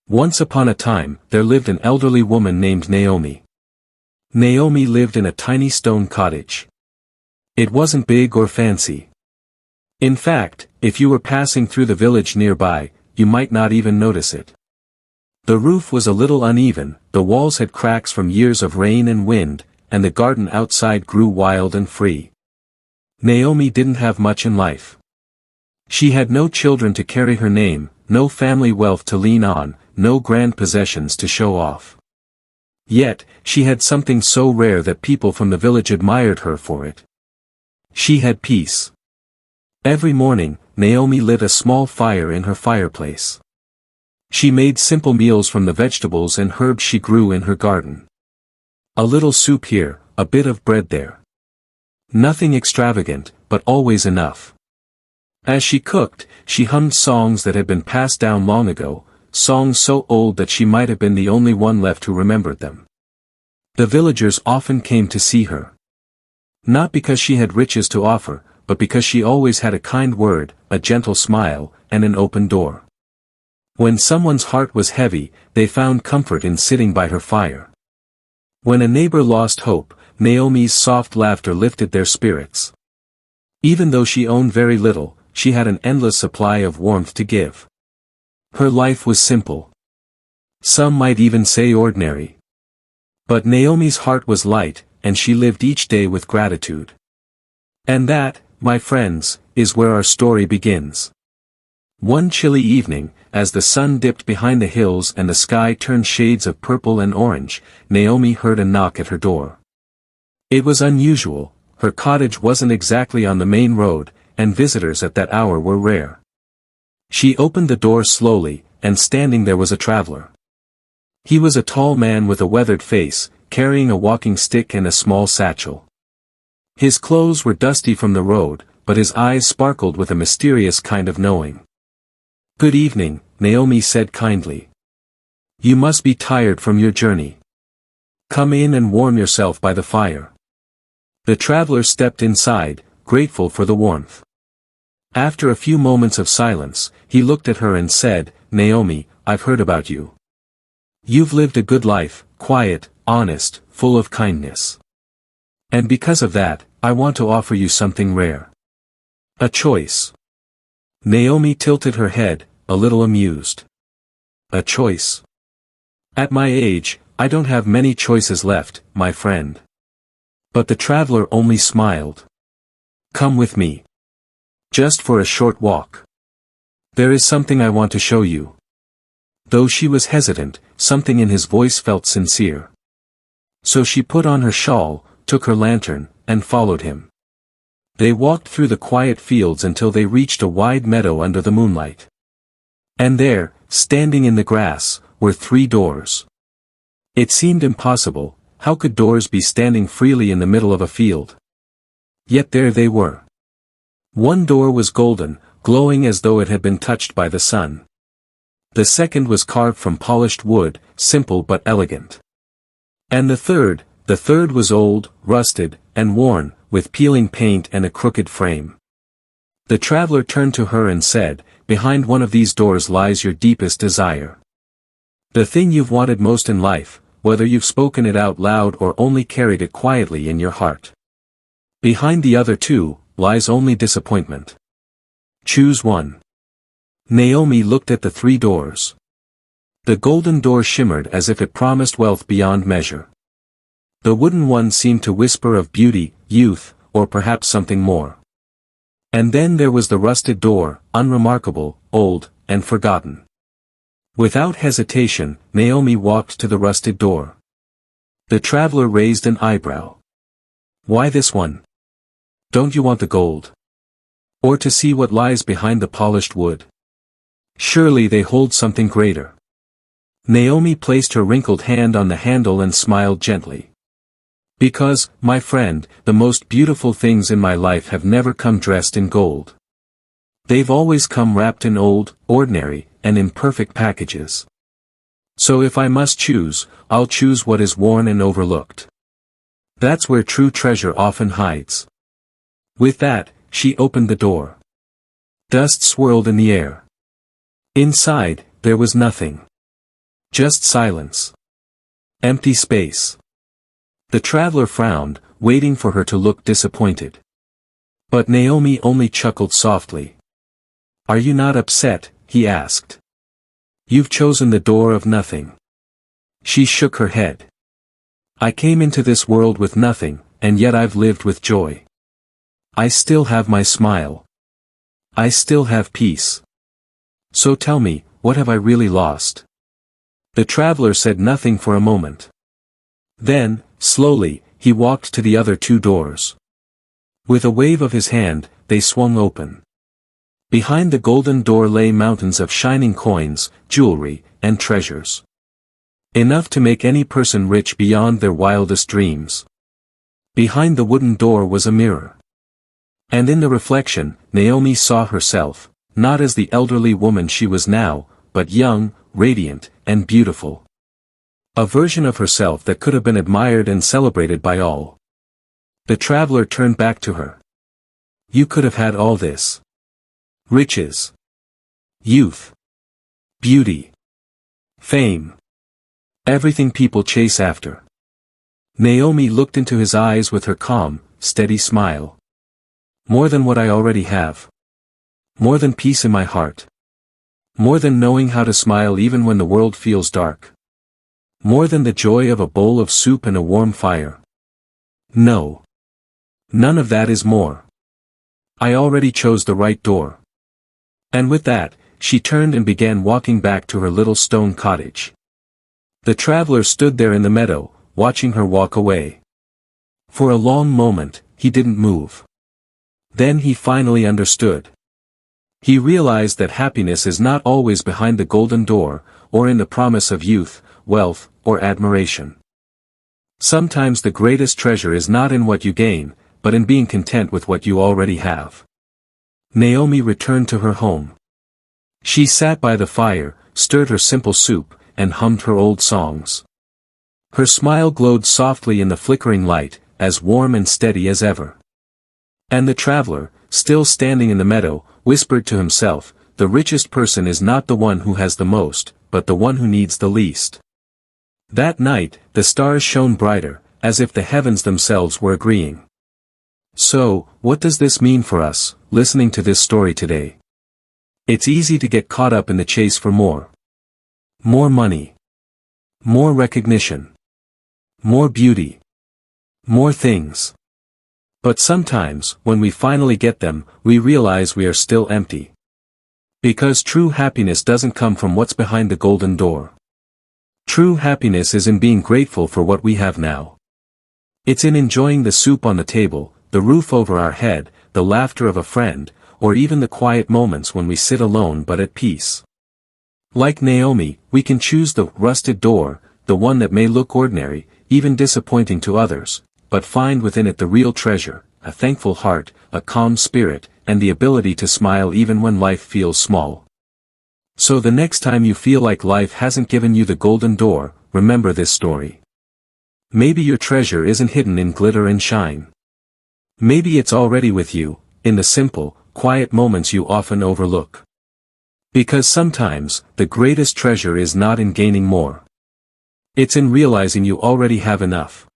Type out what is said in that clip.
Once upon a time, there lived an elderly woman named Naomi. Naomi lived in a tiny stone cottage. It wasn't big or fancy. In fact, if you were passing through the village nearby, you might not even notice it. The roof was a little uneven, the walls had cracks from years of rain and wind, and the garden outside grew wild and free. Naomi didn't have much in life. She had no children to carry her name, no family wealth to lean on, no grand possessions to show off. Yet, she had something so rare that people from the village admired her for it. She had peace. Every morning, Naomi lit a small fire in her fireplace. She made simple meals from the vegetables and herbs she grew in her garden. A little soup here, a bit of bread there. Nothing extravagant, but always enough. As she cooked, she hummed songs that had been passed down long ago, songs so old that she might have been the only one left who remembered them. The villagers often came to see her. Not because she had riches to offer, but because she always had a kind word, a gentle smile, and an open door. When someone's heart was heavy, they found comfort in sitting by her fire. When a neighbor lost hope, Naomi's soft laughter lifted their spirits. Even though she owned very little, she had an endless supply of warmth to give. Her life was simple. Some might even say ordinary. But Naomi's heart was light, and she lived each day with gratitude. And that, my friends, is where our story begins. One chilly evening, as the sun dipped behind the hills and the sky turned shades of purple and orange, Naomi heard a knock at her door. It was unusual, her cottage wasn't exactly on the main road, and visitors at that hour were rare. She opened the door slowly, and standing there was a traveler. He was a tall man with a weathered face, carrying a walking stick and a small satchel. His clothes were dusty from the road, but his eyes sparkled with a mysterious kind of knowing. "Good evening," Naomi said kindly. "You must be tired from your journey. Come in and warm yourself by the fire." The traveler stepped inside, grateful for the warmth. After a few moments of silence, he looked at her and said, "Naomi, I've heard about you. You've lived a good life, quiet, honest, full of kindness. And because of that, I want to offer you something rare. A choice." Naomi tilted her head, a little amused. "A choice? At my age, I don't have many choices left, my friend." But the traveler only smiled. "Come with me. Just for a short walk. There is something I want to show you." Though she was hesitant, something in his voice felt sincere. So she put on her shawl, took her lantern, and followed him. They walked through the quiet fields until they reached a wide meadow under the moonlight. And there, standing in the grass, were 3 doors. It seemed impossible, how could doors be standing freely in the middle of a field? Yet there they were. One door was golden, glowing as though it had been touched by the sun. The second was carved from polished wood, simple but elegant. And the third was old, rusted, and worn, with peeling paint and a crooked frame. The traveler turned to her and said, "Behind one of these doors lies your deepest desire. The thing you've wanted most in life, whether you've spoken it out loud or only carried it quietly in your heart. Behind the other 2, lies only disappointment. Choose one." Naomi looked at the 3 doors. The golden door shimmered as if it promised wealth beyond measure. The wooden one seemed to whisper of beauty, youth, or perhaps something more. And then there was the rusted door, unremarkable, old, and forgotten. Without hesitation, Naomi walked to the rusted door. The traveler raised an eyebrow. "Why this one? Don't you want the gold? Or to see what lies behind the polished wood? Surely they hold something greater." Naomi placed her wrinkled hand on the handle and smiled gently. "Because, my friend, the most beautiful things in my life have never come dressed in gold. They've always come wrapped in old, ordinary, and imperfect packages. So if I must choose, I'll choose what is worn and overlooked. That's where true treasure often hides." With that, she opened the door. Dust swirled in the air. Inside, there was nothing. Just silence. Empty space. The traveler frowned, waiting for her to look disappointed. But Naomi only chuckled softly. "Are you not upset?" he asked. "You've chosen the door of nothing." She shook her head. "I came into this world with nothing, and yet I've lived with joy. I still have my smile. I still have peace. So tell me, what have I really lost?" The traveler said nothing for a moment. Then, slowly, he walked to the other two doors. With a wave of his hand, they swung open. Behind the golden door lay mountains of shining coins, jewelry, and treasures. Enough to make any person rich beyond their wildest dreams. Behind the wooden door was a mirror. And in the reflection, Naomi saw herself, not as the elderly woman she was now, but young, radiant, and beautiful. A version of herself that could have been admired and celebrated by all. The traveler turned back to her. "You could have had all this. Riches. Youth. Beauty. Fame. Everything people chase after." Naomi looked into his eyes with her calm, steady smile. "More than what I already have. More than peace in my heart. More than knowing how to smile even when the world feels dark. More than the joy of a bowl of soup and a warm fire. No. None of that is more. I already chose the right door." And with that, she turned and began walking back to her little stone cottage. The traveler stood there in the meadow, watching her walk away. For a long moment, he didn't move. Then he finally understood. He realized that happiness is not always behind the golden door, or in the promise of youth, wealth, or admiration. Sometimes the greatest treasure is not in what you gain, but in being content with what you already have. Naomi returned to her home. She sat by the fire, stirred her simple soup, and hummed her old songs. Her smile glowed softly in the flickering light, as warm and steady as ever. And the traveler, still standing in the meadow, whispered to himself, "The richest person is not the one who has the most, but the one who needs the least." That night, the stars shone brighter, as if the heavens themselves were agreeing. So, what does this mean for us, listening to this story today? It's easy to get caught up in the chase for more. More money. More recognition. More beauty. More things. But sometimes, when we finally get them, we realize we are still empty. Because true happiness doesn't come from what's behind the golden door. True happiness is in being grateful for what we have now. It's in enjoying the soup on the table, the roof over our head, the laughter of a friend, or even the quiet moments when we sit alone but at peace. Like Naomi, we can choose the rusted door, the one that may look ordinary, even disappointing to others, but find within it the real treasure, a thankful heart, a calm spirit, and the ability to smile even when life feels small. So the next time you feel like life hasn't given you the golden door, remember this story. Maybe your treasure isn't hidden in glitter and shine. Maybe it's already with you, in the simple, quiet moments you often overlook. Because sometimes, the greatest treasure is not in gaining more. It's in realizing you already have enough.